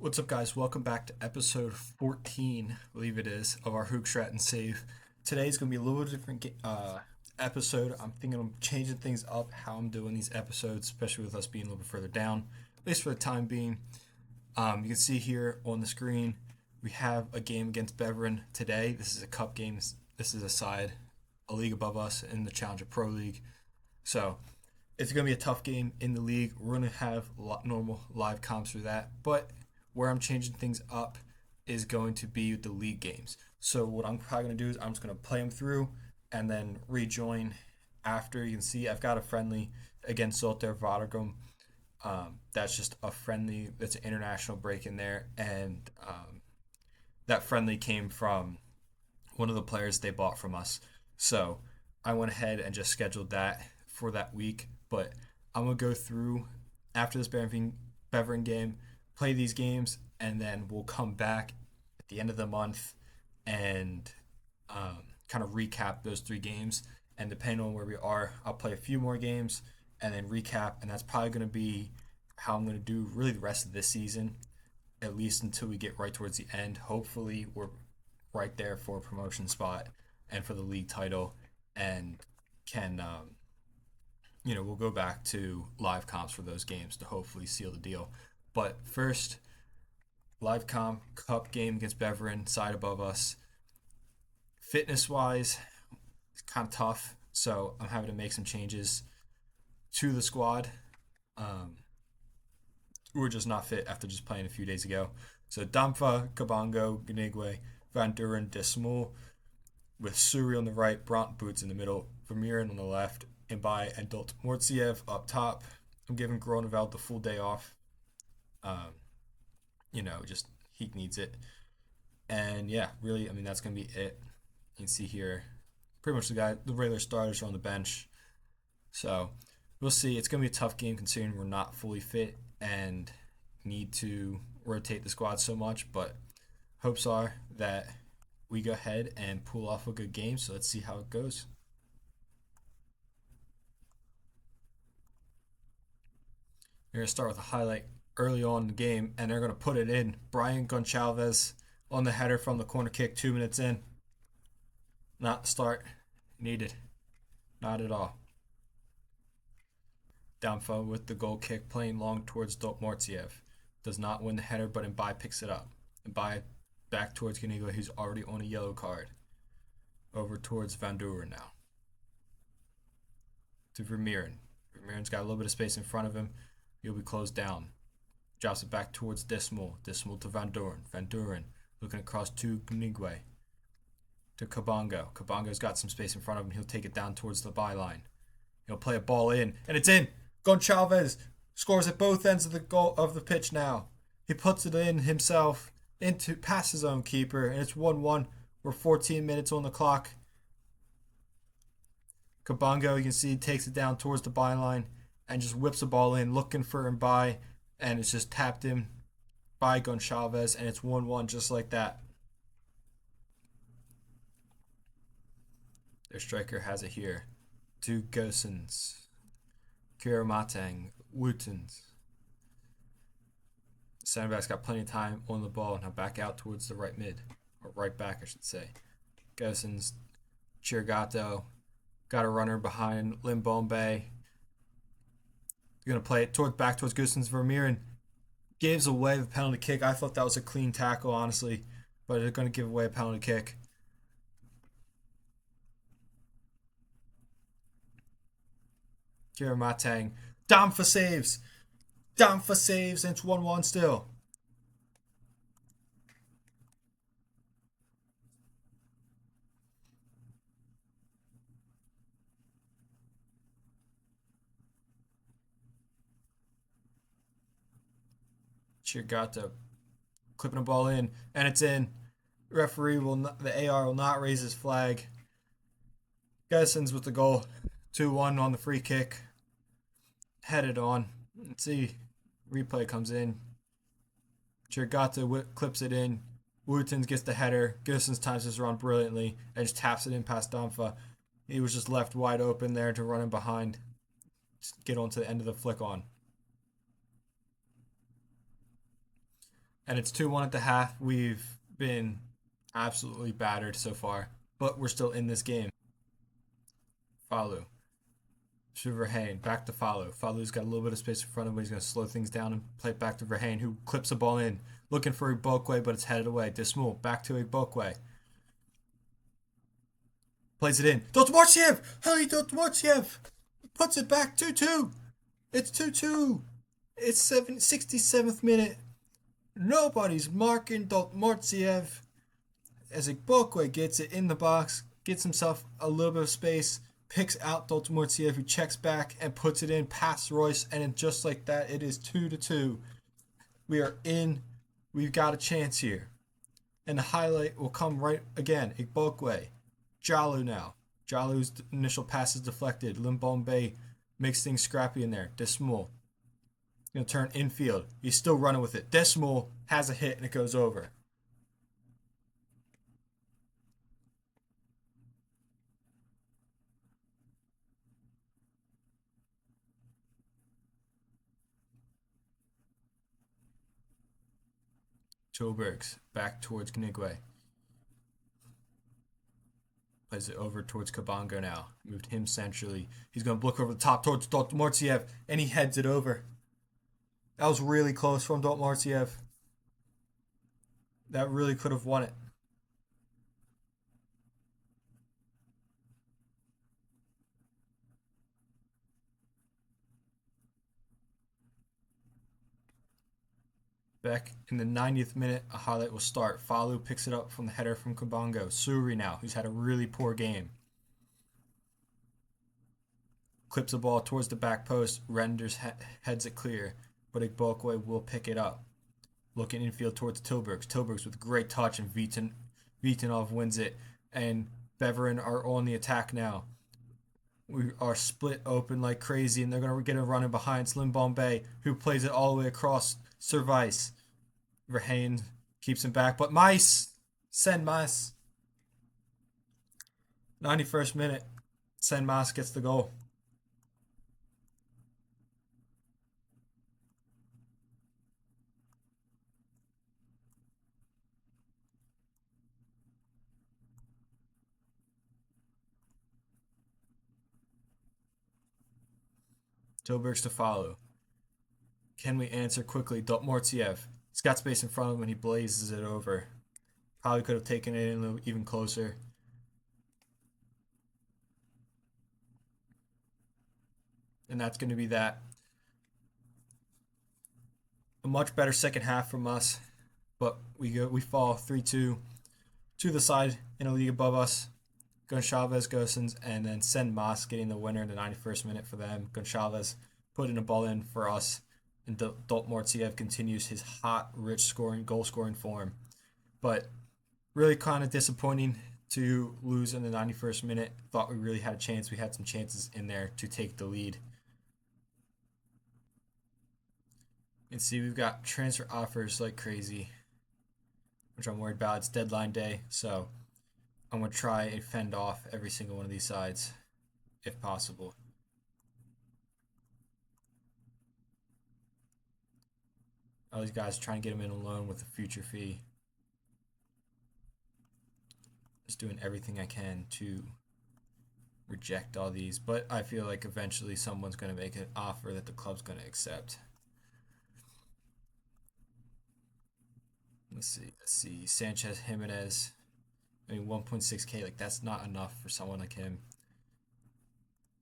What's up, guys? Welcome back to episode 14, I believe it is, of our Hoogstraten save. Today's going to be a little different episode. I'm thinking I'm changing things up, how I'm doing these episodes, especially with us being a little bit further down, at least for the time being. You can see here on the screen, we have a game against Beveren today. This is a cup game. This is a league above us in the Challenger Pro League. So it's going to be a tough game in the league. We're going to have normal live comps for that, but where I'm changing things up is going to be the league games. So what I'm probably going to do is I'm just going to play them through and then rejoin after. You can see I've got a friendly against Zolter Vatergom. That's just a friendly. That's an international break in there, and that friendly came from one of the players they bought from us. So I went ahead and just scheduled that for that week. But I'm gonna go through after this Beveren game, play these games, and then we'll come back at the end of the month and kind of recap those three games. And depending on where we are, I'll play a few more games and then recap. And that's probably going to be how I'm going to do really the rest of this season, at least until we get right towards the end. Hopefully, we're right there for a promotion spot and for the league title, and can we'll go back to live comps for those games to hopefully seal the deal. But first, live comp cup game against Beveren, side above us. Fitness wise, it's kind of tough, so I'm having to make some changes to the squad. Um, we're just not fit after just playing a few days ago. So Damfa, Kabongo, Gnigwe, Van Duren, Desmul, with Suri on the right, Bront Boots in the middle, Vermeeren on the left, Imbai and Dolt Mortsiev up top. I'm giving Groneveld the full day off. Um, just he needs it. And yeah, really, I mean, that's going to be it. You can see here, pretty much the regular starters are on the bench. So we'll see. It's going to be a tough game considering we're not fully fit and need to rotate the squad so much. But hopes are that we go ahead and pull off a good game. So let's see how it goes. We're going to start with a highlight early on in the game, and they're going to put it in. Brian Goncalves on the header from the corner kick 2 minutes in. Not the start needed. Not at all. Damfa with the goal kick, playing long towards Mortsiev. Does not win the header, but Imbai picks it up. Imbai back towards Ganigo, who's already on a yellow card. Over towards Van Duren now. To Vermeeren. Vermeeren's got a little bit of space in front of him. He'll be closed down. Drops it back towards Dismal. Dismal to Van Duren. Van Duren looking across to Gnigwe. To Kabongo. Kabongo's got some space in front of him. He'll take it down towards the byline. He'll play a ball in, and it's in. Goncalves scores at both ends of the goal of the pitch now. He puts it in himself into past his own keeper, and it's 1-1. We're 14 minutes on the clock. Kabongo, you can see, takes it down towards the byline and just whips the ball in, looking for Imbai, and it's just tapped in by Goncalves, and it's 1-1 just like that. Their striker has it here. To Gosens, Kiramatang, Wootens. Center back's got plenty of time on the ball. Now back out towards the right mid, or right back, I should say. Gosens, Chirigato, got a runner behind Limbombe. Going to play it back towards Gosens. Vermeeren gives away the penalty kick. I thought that was a clean tackle, honestly, but they're going to give away a penalty kick. Kiramatang. Damfa saves. Damfa saves, and it's 1-1 still. Chirigato clipping a ball in, and it's in. The AR will not raise his flag. Gessens with the goal. 2-1 on the free kick. Headed on. Let's see. Replay comes in. Chirigato clips it in. Wootens gets the header. Gissens times his run brilliantly and just taps it in past Damfa. He was just left wide open there to run in behind. Just get on to the end of the flick on. and it's 2-1 at the half. We've been absolutely battered so far, but we're still in this game. Follow. To Verheyen, back to Follow. Follow's got a little bit of space in front of him. He's going to slow things down and play it back to Verheyen, who clips the ball in, looking for Ibokwe, but it's headed away. Dismul, back to Ibokwe. Plays it in. Dotmortiev! Heli Dotmortiev! Puts it back 2-2. It's 2-2. It's 67th minute. Nobody's marking Dotmortiev as Ibokwe gets it in the box, gets himself a little bit of space, picks out Dotmortiev, who checks back and puts it in past Royce, and just like that, it is 2-2. We are in. We've got a chance here. And the highlight will come right again. Ibokwe. Jalu now. Jalu's initial pass is deflected. Limbombe makes things scrappy in there. Dismul. Going to turn infield. He's still running with it. Dismul has a hit and it goes over. Jobergs back towards Gnigwe. Plays it over towards Kabongo now. Moved him centrally. He's going to look over the top towards Dotmortiev, and he heads it over. That was really close from Dotmortiev. That really could have won it. Back in the 90th minute, a highlight will start. Falu picks it up from the header from Kabongo. Suri now, who's had a really poor game. Clips the ball towards the back post. Renders heads it clear, but Igbokwe will pick it up. Looking infield towards Tilburgs. Tilburgs with great touch, and Vitanov wins it. And Beveren are on the attack now. We are split open like crazy, and they're going to get a run in behind Slim Bombay, who plays it all the way across Service. Verheyen keeps him back, but Mice! Send Mice. 91st minute. Send Mice gets the goal. Tilburgs to follow. Can we answer quickly? Dotmortiev. He's got space in front of him and he blazes it over. Probably could have taken it in a little even closer. And that's going to be that. A much better second half from us, but we fall 3-2 to the side in a league above us. Goncalves, Gosens, and then Sen Mas getting the winner in the 91st minute for them. Goncalves putting a ball in for us, and Dotmortiev continues his hot, rich goal scoring form. But really kind of disappointing to lose in the 91st minute. Thought we really had a chance. We had some chances in there to take the lead. And see, we've got transfer offers like crazy, which I'm worried about. It's deadline day, so I'm going to try and fend off every single one of these sides, if possible. All these guys trying to get them in a loan with a future fee. Just doing everything I can to reject all these, but I feel like eventually someone's going to make an offer that the club's going to accept. Let's see. Sanchez Jimenez. I mean, 1.6K, like that's not enough for someone like him.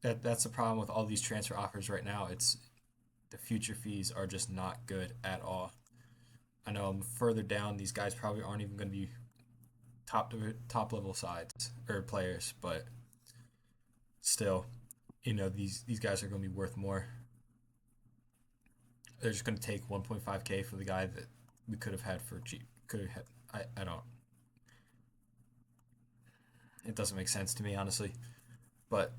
That's the problem with all these transfer offers right now. It's the future fees are just not good at all. I know I'm further down. These guys probably aren't even going to be top level sides or players, but still, these guys are going to be worth more. They're just going to take 1.5K for the guy that we could have had for cheap. Could have had. I don't. It doesn't make sense to me, honestly. But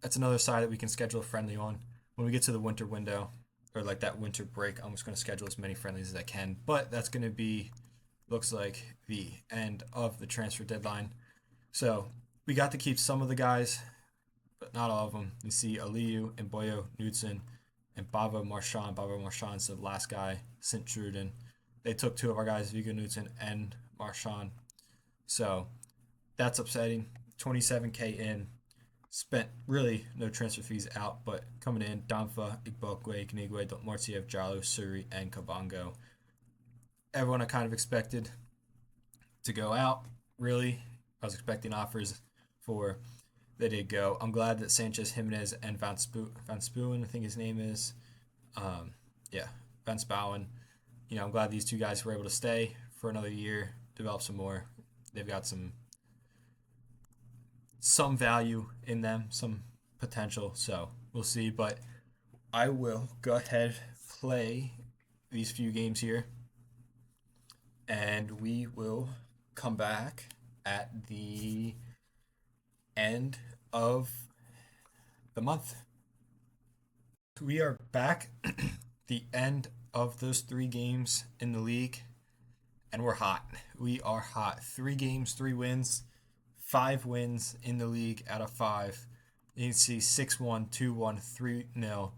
that's another side that we can schedule a friendly on. When we get to the winter window, or like that winter break, I'm just going to schedule as many friendlies as I can. But that's going to be, looks like, the end of the transfer deadline. So we got to keep some of the guys, but not all of them. You see Aliyu and Boyo Knudsen and Bava Marchand. Bava Marchand's the last guy, Sint Truden. They took two of our guys, Vigo Newton and Marshawn. So that's upsetting. 27K in. Spent really no transfer fees out, but coming in, Danfa, Igbokwe, Gnigwe, Mortiev, Jalo, Suri, and Kabongo. Everyone I kind of expected to go out, really. I was expecting offers for. They did go. I'm glad that Sanchez, Jimenez, and Van Spooen, I think his name is. Um, yeah, Van Spouwen. I'm glad these two guys were able to stay for another year, develop some more. They've got some value in them, some potential. So we'll see. But I will go ahead play these few games here, and we will come back at the end of the month. We are back the end of those 3 games in the league, and we're hot. We are hot. 3 games, 3 wins, 5 wins in the league out of 5. You can see 6-1, 2-1, 3-0.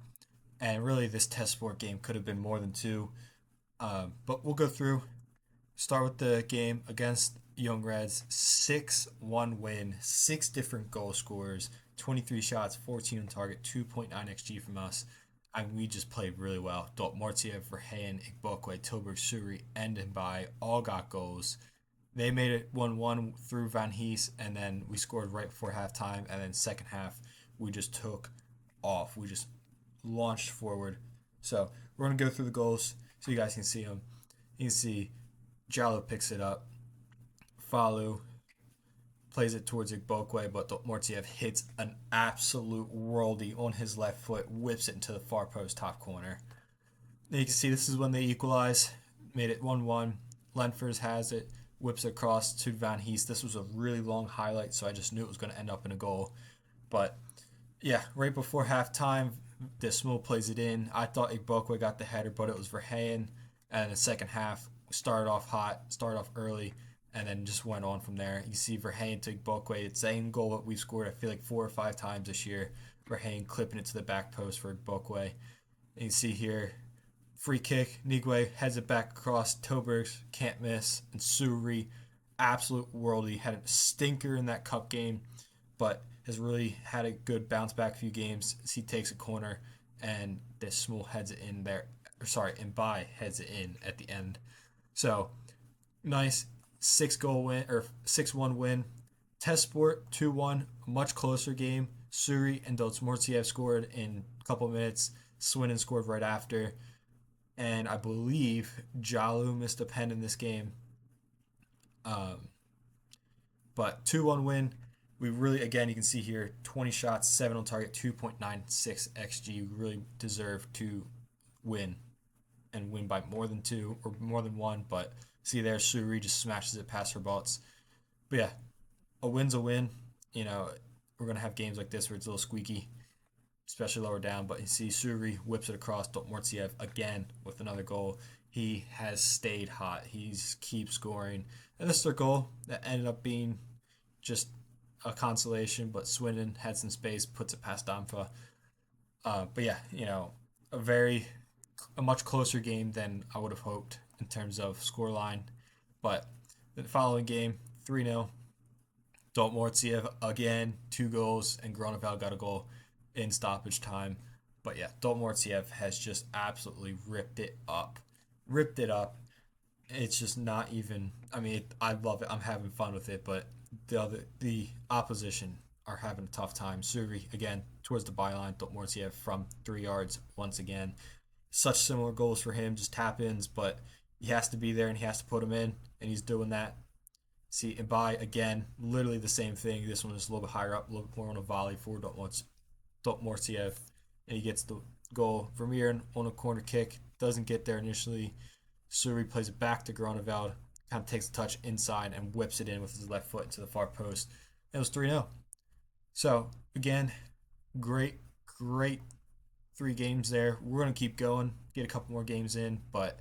And really, this test sport game could have been more than 2. But we'll go through. Start with the game against Young Reds. 6-1 win. 6 different goal scorers. 23 shots, 14 on target, 2.9 XG from us. We just played really well. Mortiev, Verheyen, Igbokwe, Tilburg, Suri, and Mbai all got goals. They made it 1-1 through Van Hees, and then we scored right before halftime. And then second half, we just took off. We just launched forward. So we're going to go through the goals so you guys can see them. You can see Jallo picks it up. Falu plays it towards Igbokwe, but Mortiev hits an absolute worldie on his left foot, whips it into the far post top corner. Then you can see this is when they equalize, made it 1-1. Lenfers has it, whips it across to Van Hees. This was a really long highlight, so I just knew it was going to end up in a goal. But yeah, right before halftime, Desmond plays it in. I thought Igbokwe got the header, but it was Verheyen. And in the second half, started off hot, started off early, and then just went on from there. You see Verheyen to Igbokwe. It's the same goal that we've scored, I feel like, 4 or 5 times this year. Verheyen clipping it to the back post for Igbokwe. And you see here, free kick. Nigwe heads it back across. Tilburg can't miss. And Suri, absolute worldie. Had a stinker in that cup game, but has really had a good bounce back few games. He takes a corner, and this Small heads it in there. Mbai heads it in at the end. So, nice 6-goal win or 6-1 win. Test Sport 2-1, much closer game. Suri and Mortiev scored in a couple minutes. Swindon scored right after. And I believe Jalu missed a pen in this game. But 2-1 win. We really, again, you can see here, 20 shots, 7 on target, 2.96 XG. We really deserve to win and win by more than 2 or more than 1. But see there, Suri just smashes it past her butts. But yeah, a win's a win. We're going to have games like this where it's a little squeaky, especially lower down. But you see Suri whips it across. Mortiev again with another goal. He has stayed hot. He keeps scoring. And this is their goal that ended up being just a consolation, but Swindon had some space, puts it past Danfa. But yeah, a much closer game than I would have hoped in terms of scoreline. But the following game, 3-0. Mortiev again, 2 goals, and Groneval got a goal in stoppage time. But yeah, Mortiev has just absolutely ripped it up. Ripped it up. It's just not even. I love it. I'm having fun with it, but the opposition are having a tough time. Suri again towards the byline. Mortiev from 3 yards once again. Such similar goals for him, just tap ins, but he has to be there and he has to put them in, and he's doing that. See, Mbai again, literally the same thing. This one is a little bit higher up, a little bit more on a volley for Mortiev, and he gets the goal. Vermeer on a corner kick doesn't get there initially. Suri plays it back to Groneval, kind of takes a touch inside and whips it in with his left foot into the far post. It was 3-0. So, again, great 3 games there. We're going to keep going, get a couple more games in, but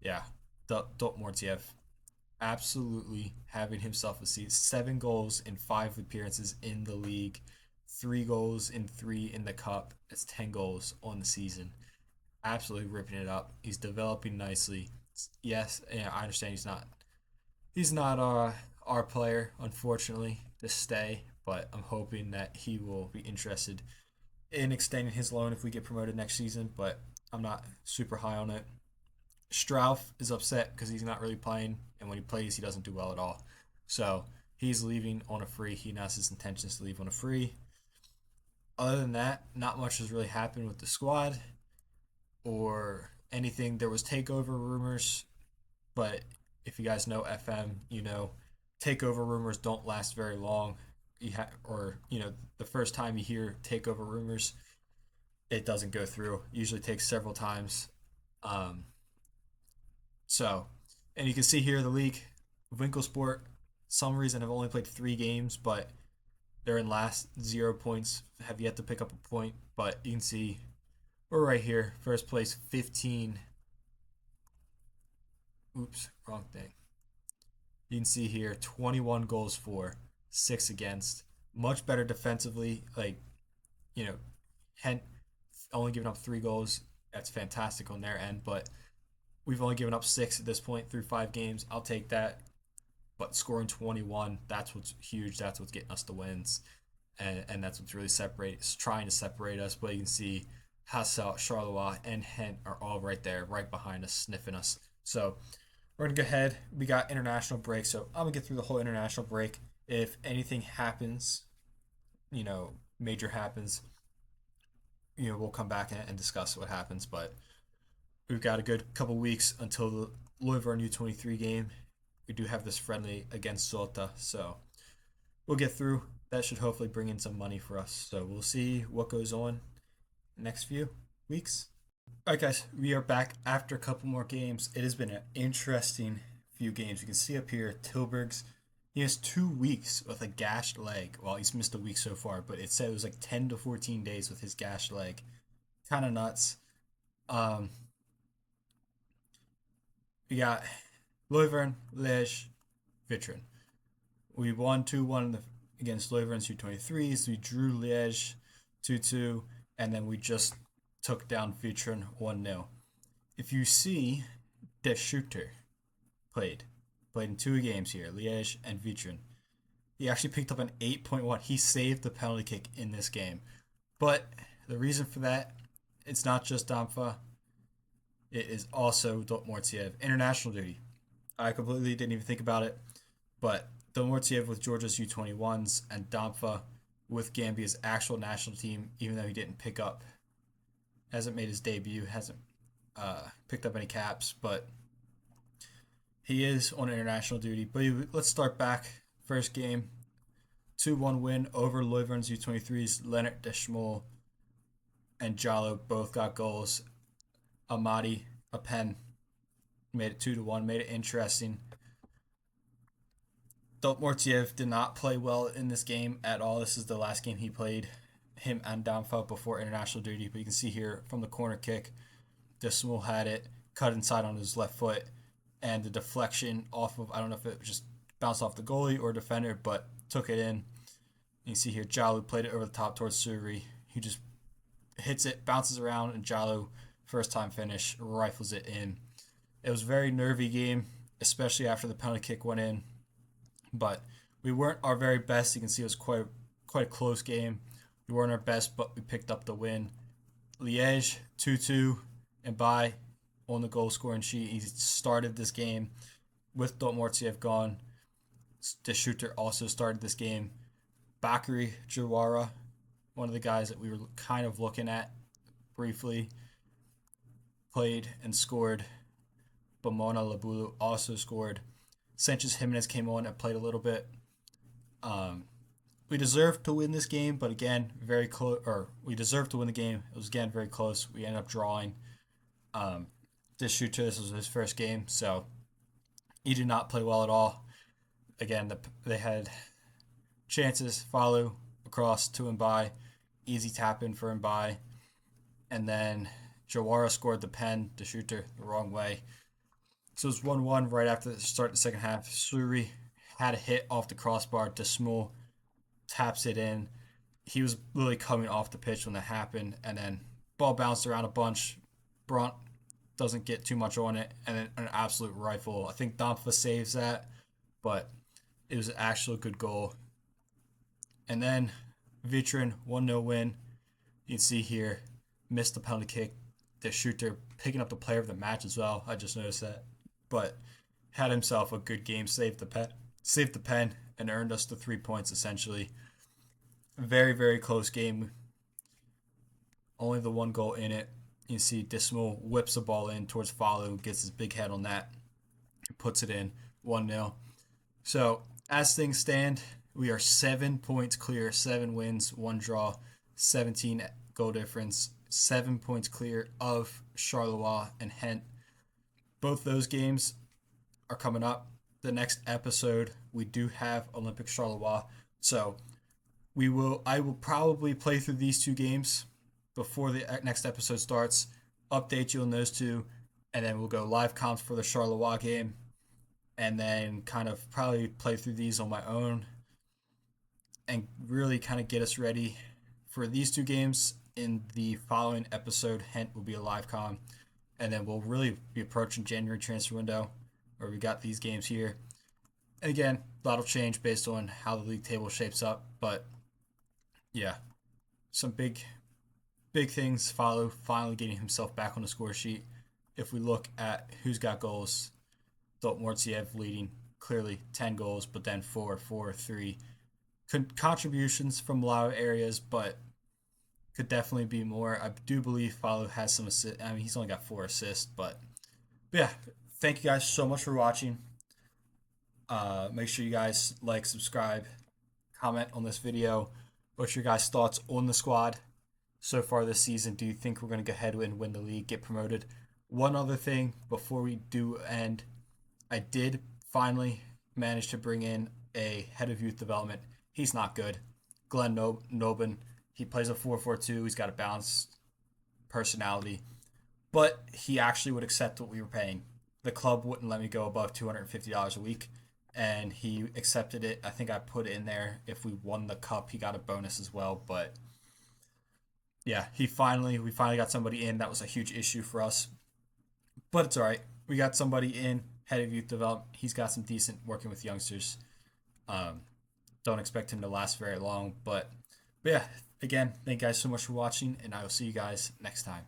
yeah, Mortiev absolutely having himself a season. 7 goals in 5 appearances in the league, 3 goals in 3 in the cup. That's 10 goals on the season. Absolutely ripping it up. He's developing nicely. Yes, yeah, I understand he's not our player, unfortunately, to stay, but I'm hoping that he will be interested in extending his loan if we get promoted next season, but I'm not super high on it. Strauff is upset because he's not really playing, and when he plays, he doesn't do well at all. So he's leaving on a free. He announced his intentions to leave on a free. Other than that, not much has really happened with the squad or anything. There was takeover rumors, but if you guys know FM, takeover rumors don't last very long. The first time you hear takeover rumors, it doesn't go through. It usually takes several times. Um, so, and you can see here the league, Winkelsport, some reason have only played 3 games, but they're in last, 0 points, have yet to pick up a point. But you can see we're right here, first place, 15. Oops, wrong thing. You can see here 21 goals for, 6 against. Much better defensively. You know, Hent only giving up 3 goals. That's fantastic on their end, but we've only given up 6 at this point through 5 games. I'll take that. But scoring 21, that's what's huge. That's what's getting us the wins. And that's what's really trying to separate us. But you can see Hassel, Charleroi, and Hent are all right there, right behind us, sniffing us. So we're going to go ahead. We got international break. So I'm going to get through the whole international break. If anything happens, major happens, we'll come back and discuss what happens. But we've got a good couple weeks until the Louisville U23 game. We do have this friendly against Zolta, so we'll get through. That should hopefully bring in some money for us. So we'll see what goes on next few weeks. All right, guys, we are back after a couple more games. It has been an interesting few games. You can see up here, Tilburg's. He has 2 weeks with a gashed leg. Well, he's missed a week so far, but it said it was like 10 to 14 days with his gashed leg. Kind of nuts. Um, we got Leuven, Liège, Vitrin. We won 2-1 against Leuven's U23s. We drew Liège 2-2, and then we just took down Vitrin 1-0. If you see, the shooter played in 2 games here, Liège and Vitrin. He actually picked up an 8.1. He saved the penalty kick in this game. But the reason for that, it's not just Damfa. It is also Dortmortiev. International duty. I completely didn't even think about it. But Dortmortiev with Georgia's U21s and Damfa with Gambia's actual national team, even though he didn't hasn't made his debut, hasn't picked up any caps, but he is on international duty. But let's start back. First game, 2-1 win over Leuven's U23s. Leonard Deschmol and Jallo both got goals. Amadi, a pen, made it 2-1, made it interesting. Dortmortiev did not play well in this game at all. This is the last game he played, him and Damfa, before international duty. But you can see here from the corner kick, Deschmol had it, cut inside on his left foot, and the deflection off of, I don't know if it just bounced off the goalie or defender, but took it in. You can see here, Jallo played it over the top towards Suri. He just hits it, bounces around, and Jallo, first time finish, rifles it in. It was a very nervy game, especially after the penalty kick went in. But we weren't our very best. You can see it was quite a close game. We weren't our best, but we picked up the win. Liège 2-2, and by on the goal scoring sheet, he started this game with Dortmortiev gone. The shooter also started this game. Bakary Jawara, one of the guys that we were kind of looking at briefly, played and scored. Bamona Labulu also scored. Sanchez Jimenez came on and played a little bit. We deserved to win this game, but again, very close. Or we deserved to win the game. It was again very close. We ended up drawing. This was his first game, so he did not play well at all. Again, they had chances. Follow across to Mbai, easy tap in for Mbai, and then Jawara scored the pen, the shooter, the wrong way. So it was 1-1 right after the start of the second half. Suri had a hit off the crossbar. Deschmol taps it in. He was literally coming off the pitch when that happened, and then ball bounced around a bunch. Brunt doesn't get too much on it, and then an absolute rifle. I think Dampfa saves that, but it was an actual good goal. And then Vitrin 1-0 win. You can see here, missed the penalty kick. The shooter picking up the player of the match as well. I just noticed that, but had himself a good game. Saved the pen, and earned us the 3 points essentially. Very very close game. Only the one goal in it. You see Dismal whips the ball in towards Follow, gets his big head on that, puts it in 1-0. So as things stand, we are 7 points clear, 7 wins, 1 draw, 17 goal difference, 7 points clear of Charleroi and Hent. Both those games are coming up. The next episode, we do have Olympic Charleroi. So I will probably play through these two games before the next episode starts, update you on those two, and then we'll go live comps for the Charleroi game, and then kind of probably play through these on my own and really kind of get us ready for these two games. In the following episode, Hent will be a live com, and then we'll really be approaching January transfer window, where we got these games here. And again, a lot will change based on how the league table shapes up, but yeah, some big things follow. Finally getting himself back on the score sheet. If we look at who's got goals, Doltmortziev leading clearly 10 goals, but then 4-4-3 contributions from a lot of areas, but could definitely be more. I do believe Follow has some assists. I mean, he's only got 4 assists, but yeah, thank you guys so much for watching. Make sure you guys like, subscribe, comment on this video. What's your guys' thoughts on the squad so far this season? Do you think we're going to go ahead and win the league, get promoted? One other thing before we do end, I did finally manage to bring in a head of youth development. He's not good. Glenn Nobin. He plays a 4-4-2. He's got a balanced personality, but he actually would accept what we were paying. The club wouldn't let me go above $250 a week, and he accepted it. I think I put in there if we won the cup, he got a bonus as well. But yeah, we finally got somebody in. That was a huge issue for us, but it's all right. We got somebody in, head of youth development. He's got some decent working with youngsters. Don't expect him to last very long, but yeah. Again, thank you guys so much for watching, and I will see you guys next time.